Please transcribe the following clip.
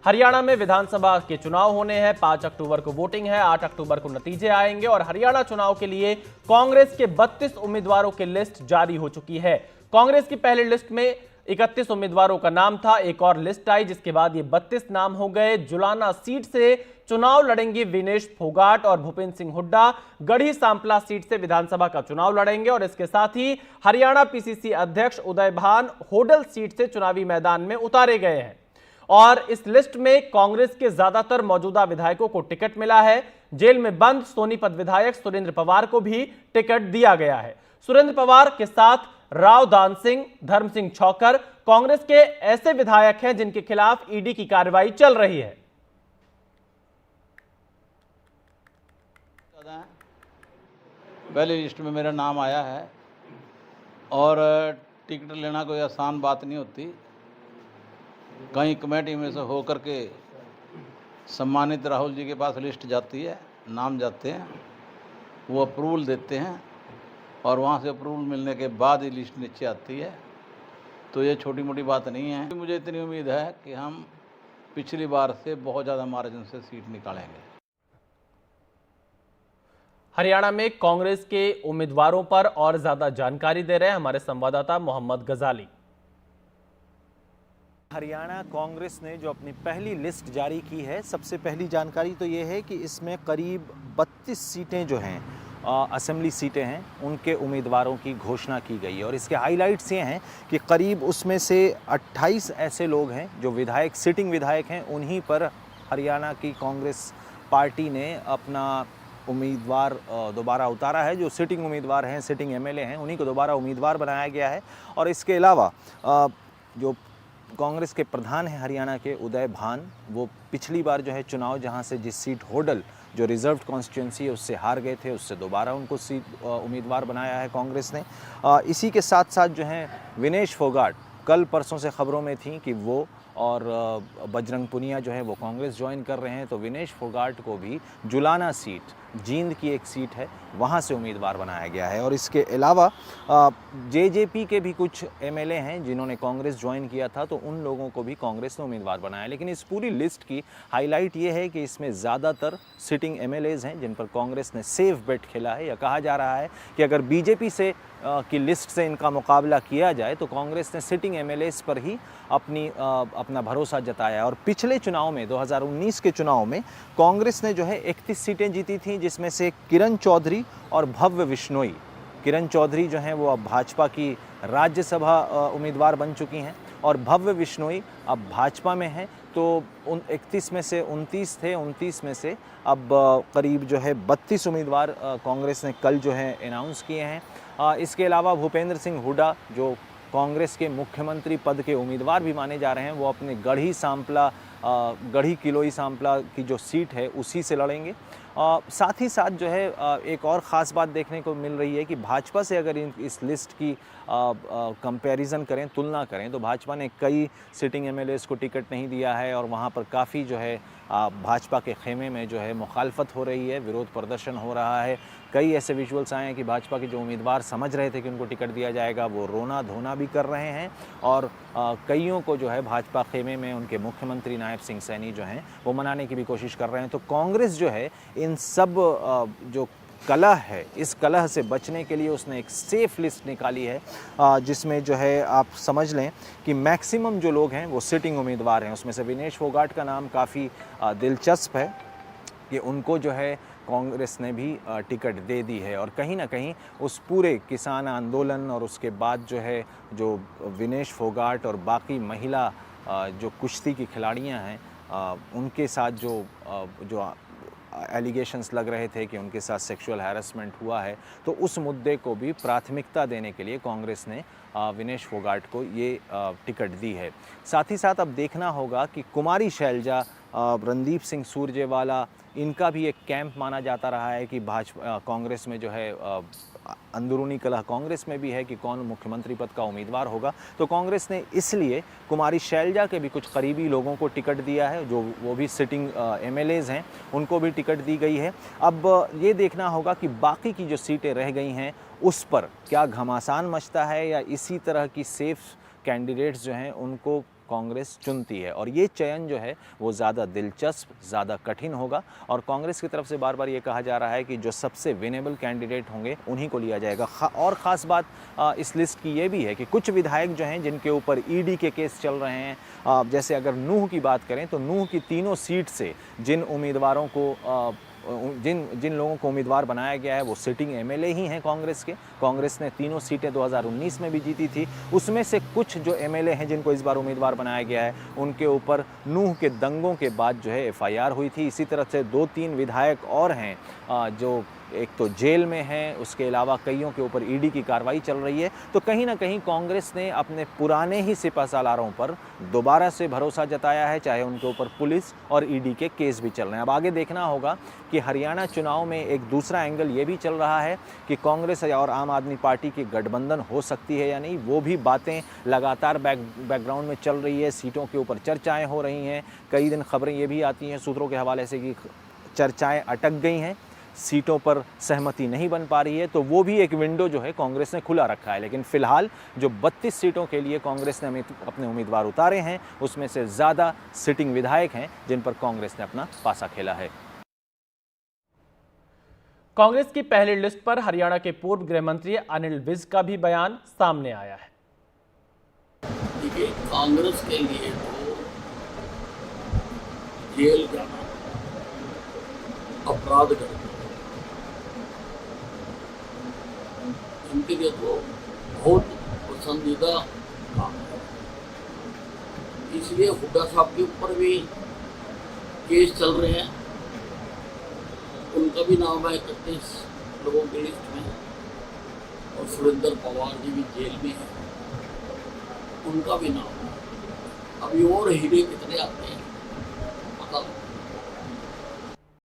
हरियाणा में विधानसभा के चुनाव होने हैं। 5 अक्टूबर को वोटिंग है, 8 अक्टूबर को नतीजे आएंगे और हरियाणा चुनाव के लिए कांग्रेस के 32 उम्मीदवारों की लिस्ट जारी हो चुकी है। कांग्रेस की पहली लिस्ट में 31 उम्मीदवारों का नाम था। एक और लिस्ट आई जिसके बाद ये 32 नाम हो गए। जुलाना सीट से चुनाव लड़ेंगे विनेश फोगाट और भूपेंद्र सिंह हुड्डा। गढ़ी सांपला सीट से विधानसभा का चुनाव लड़ेंगे और इसके साथ ही हरियाणा पीसीसी अध्यक्ष उदय भान होडल सीट से चुनावी मैदान में उतारे गए हैं। और इस लिस्ट में कांग्रेस के ज्यादातर मौजूदा विधायकों को टिकट मिला है। जेल में बंद सोनीपत विधायक सुरेंद्र पवार को भी टिकट दिया गया है। सुरेंद्र पवार के साथ राव दान सिंह, धर्म सिंह छौकर कांग्रेस के ऐसे विधायक हैं जिनके खिलाफ ईडी की कार्रवाई चल रही है। पहली लिस्ट में मेरा नाम आया है और टिकट लेना कोई आसान बात नहीं होती। कहीं कमेटी में से होकर के सम्मानित राहुल जी के पास लिस्ट जाती है, नाम जाते हैं, वो अप्रूवल देते हैं और वहाँ से अप्रूवल मिलने के बाद ही लिस्ट नीचे आती है। तो ये छोटी मोटी बात नहीं है। मुझे इतनी उम्मीद है कि हम पिछली बार से बहुत ज़्यादा मार्जिन से सीट निकालेंगे। हरियाणा में कांग्रेस के उम्मीदवारों पर और ज्यादा जानकारी दे रहे हैं हमारे संवाददाता मोहम्मद गजाली। हरियाणा कांग्रेस ने जो अपनी पहली लिस्ट जारी की है, सबसे पहली जानकारी तो ये है कि इसमें करीब 32 सीटें जो हैं असेंबली सीटें हैं, उनके उम्मीदवारों की घोषणा की गई है। और इसके हाइलाइट्स ये हैं कि करीब उसमें से 28 ऐसे लोग हैं जो विधायक, सिटिंग विधायक हैं, उन्हीं पर हरियाणा की कांग्रेस पार्टी ने अपना उम्मीदवार दोबारा उतारा है। जो सिटिंग उम्मीदवार हैं, सिटिंग एमएलए हैं, उन्हीं को दोबारा उम्मीदवार बनाया गया है। और इसके अलावा जो कांग्रेस के प्रधान हैं हरियाणा के, उदय भान, वो पिछली बार जो है चुनाव जहां से जिस सीट होडल जो रिजर्व्ड कॉन्स्टिट्यूंसी है उससे हार गए थे, उससे दोबारा उनको सीट उम्मीदवार बनाया है कांग्रेस ने। इसी के साथ साथ जो है विनेश फोगाट, कल परसों से खबरों में थी कि वो और बजरंग पुनिया जो है वो कांग्रेस ज्वाइन कर रहे हैं। तो विनेश फोगाट को भी जुलाना सीट, जींद की एक सीट है, वहाँ से उम्मीदवार बनाया गया है। और इसके अलावा जेजेपी के भी कुछ एमएलए हैं जिन्होंने कांग्रेस ज्वाइन किया था, तो उन लोगों को भी कांग्रेस ने उम्मीदवार बनाया। लेकिन इस पूरी लिस्ट की हाईलाइट ये है कि इसमें ज़्यादातर सिटिंग एमएलएज हैं जिन पर कांग्रेस ने सेफ बेट खेला है। या कहा जा रहा है कि अगर बीजेपी से की लिस्ट से इनका मुकाबला किया जाए तो कांग्रेस ने सिटिंग एमएलएज पर ही अपना भरोसा जताया। और पिछले चुनाव में 2019 के चुनाव में कांग्रेस ने जो है 31 सीटें जीती थी, जिसमें से किरण चौधरी और भव्य बिश्नोई। किरण चौधरी जो हैं वो अब भाजपा की राज्यसभा उम्मीदवार बन चुकी हैं और भव्य बिश्नोई अब भाजपा में हैं। तो 31 में से 29 थे, 29 में से अब करीब जो है 32 उम्मीदवार कांग्रेस ने कल जो है अनाउंस किए हैं। इसके अलावा भूपेंद्र सिंह हुड्डा जो कांग्रेस के मुख्यमंत्री पद के उम्मीदवार भी माने जा रहे हैं, वो अपने गढ़ी किलोई सांपला की जो सीट है उसी से लड़ेंगे। साथ ही साथ जो है एक और ख़ास बात देखने को मिल रही है कि भाजपा से अगर इस लिस्ट की कंपैरिजन करें, तुलना करें, तो भाजपा ने कई सिटिंग एमएलएज को टिकट नहीं दिया है और वहाँ पर काफ़ी जो है भाजपा के खेमे में जो है मुखालफत हो रही है, विरोध प्रदर्शन हो रहा है। कई ऐसे विजुअल्स आए हैं कि भाजपा के जो उम्मीदवार समझ रहे थे कि उनको टिकट दिया जाएगा, वो रोना धोना भी कर रहे हैं और कईयों को जो है भाजपा खेमे में उनके मुख्यमंत्री नायब सिंह सैनी जो हैं वो मनाने की भी कोशिश कर रहे हैं। तो कांग्रेस जो है इन सब जो कलह है, इस कलह से बचने के लिए उसने एक सेफ लिस्ट निकाली है, जिसमें जो है आप समझ लें कि मैक्सिमम जो लोग हैं वो सिटिंग उम्मीदवार हैं। उसमें से विनेश फोगाट का नाम काफ़ी दिलचस्प है कि उनको जो है कांग्रेस ने भी टिकट दे दी है। और कहीं ना कहीं उस पूरे किसान आंदोलन और उसके बाद जो है जो विनेश फोगाट और बाकी महिला जो कुश्ती की खिलाड़ियां हैं उनके साथ जो एलिगेशंस लग रहे थे कि उनके साथ सेक्सुअल हैरेसमेंट हुआ है, तो उस मुद्दे को भी प्राथमिकता देने के लिए कांग्रेस ने विनेश फोगाट को ये टिकट दी है। साथ ही साथ अब देखना होगा कि कुमारी शैलजा, रणदीप सिंह सुरजेवाला, इनका भी एक कैंप माना जाता रहा है कि भाजपा कांग्रेस में जो है अंदरूनी कलह कांग्रेस में भी है कि कौन मुख्यमंत्री पद का उम्मीदवार होगा। तो कांग्रेस ने इसलिए कुमारी शैलजा के भी कुछ करीबी लोगों को टिकट दिया है, जो वो भी सिटिंग एमएलएज हैं, उनको भी टिकट दी गई है। अब ये देखना होगा कि बाकी की जो सीटें रह गई हैं उस पर क्या घमासान मचता है या इसी तरह की सेफ कैंडिडेट्स जो हैं उनको कांग्रेस चुनती है। और ये चयन जो है वो ज़्यादा दिलचस्प, ज़्यादा कठिन होगा। और कांग्रेस की तरफ से बार बार ये कहा जा रहा है कि जो सबसे विनेबल कैंडिडेट होंगे उन्हीं को लिया जाएगा। और ख़ास बात इस लिस्ट की ये भी है कि कुछ विधायक जो हैं जिनके ऊपर ईडी के केस चल रहे हैं, जैसे अगर नूह की बात करें तो नूह की तीनों सीट से जिन उम्मीदवारों को जिन लोगों को उम्मीदवार बनाया गया है वो सिटिंग एमएलए ही हैं कांग्रेस के। कांग्रेस ने तीनों सीटें 2019 में भी जीती थी। उसमें से कुछ जो एमएलए हैं जिनको इस बार उम्मीदवार बनाया गया है उनके ऊपर नूह के दंगों के बाद जो है एफआईआर हुई थी। इसी तरह से 2-3 विधायक और हैं जो एक तो जेल में हैं, उसके अलावा कईयों के ऊपर ईडी की कार्रवाई चल रही है। तो कहीं ना कहीं कांग्रेस ने अपने पुराने ही सिपहसालारों पर दोबारा से भरोसा जताया है, चाहे उनके ऊपर पुलिस और ईडी के केस भी चल रहे हैं। अब आगे देखना होगा कि हरियाणा चुनाव में एक दूसरा एंगल ये भी चल रहा है कि कांग्रेस और आम आदमी पार्टी की गठबंधन हो सकती है या नहीं। वो भी बातें लगातार बैकग्राउंड में चल रही है, सीटों के ऊपर चर्चाएँ हो रही हैं। कई दिन खबरें ये भी आती हैं सूत्रों के हवाले से कि चर्चाएँ अटक गई हैं, सीटों पर सहमति नहीं बन पा रही है। तो वो भी एक विंडो जो है कांग्रेस ने खुला रखा है। लेकिन फिलहाल जो 32 सीटों के लिए कांग्रेस ने अपने उम्मीदवार उतारे हैं उसमें से ज़्यादा सिटिंग विधायक हैं जिन पर कांग्रेस ने अपना पासा खेला है। कांग्रेस की पहली लिस्ट पर हरियाणा के पूर्व गृह मंत्री अनिल विज का भी बयान सामने आया है। देखिए, कांग्रेस के लिए तो जेल जाना अपराध कर उनके लिए तो बहुत पसंदीदा काम है। इसलिए हुड्डा साहब के ऊपर भी केस चल रहे हैं, उनका भी नाम है 31 लोगों की लिस्ट में। और सुरेंद्र पवार जी भी जेल में हैं, उनका भी नाम है। अभी और हीरे कितने आते हैं।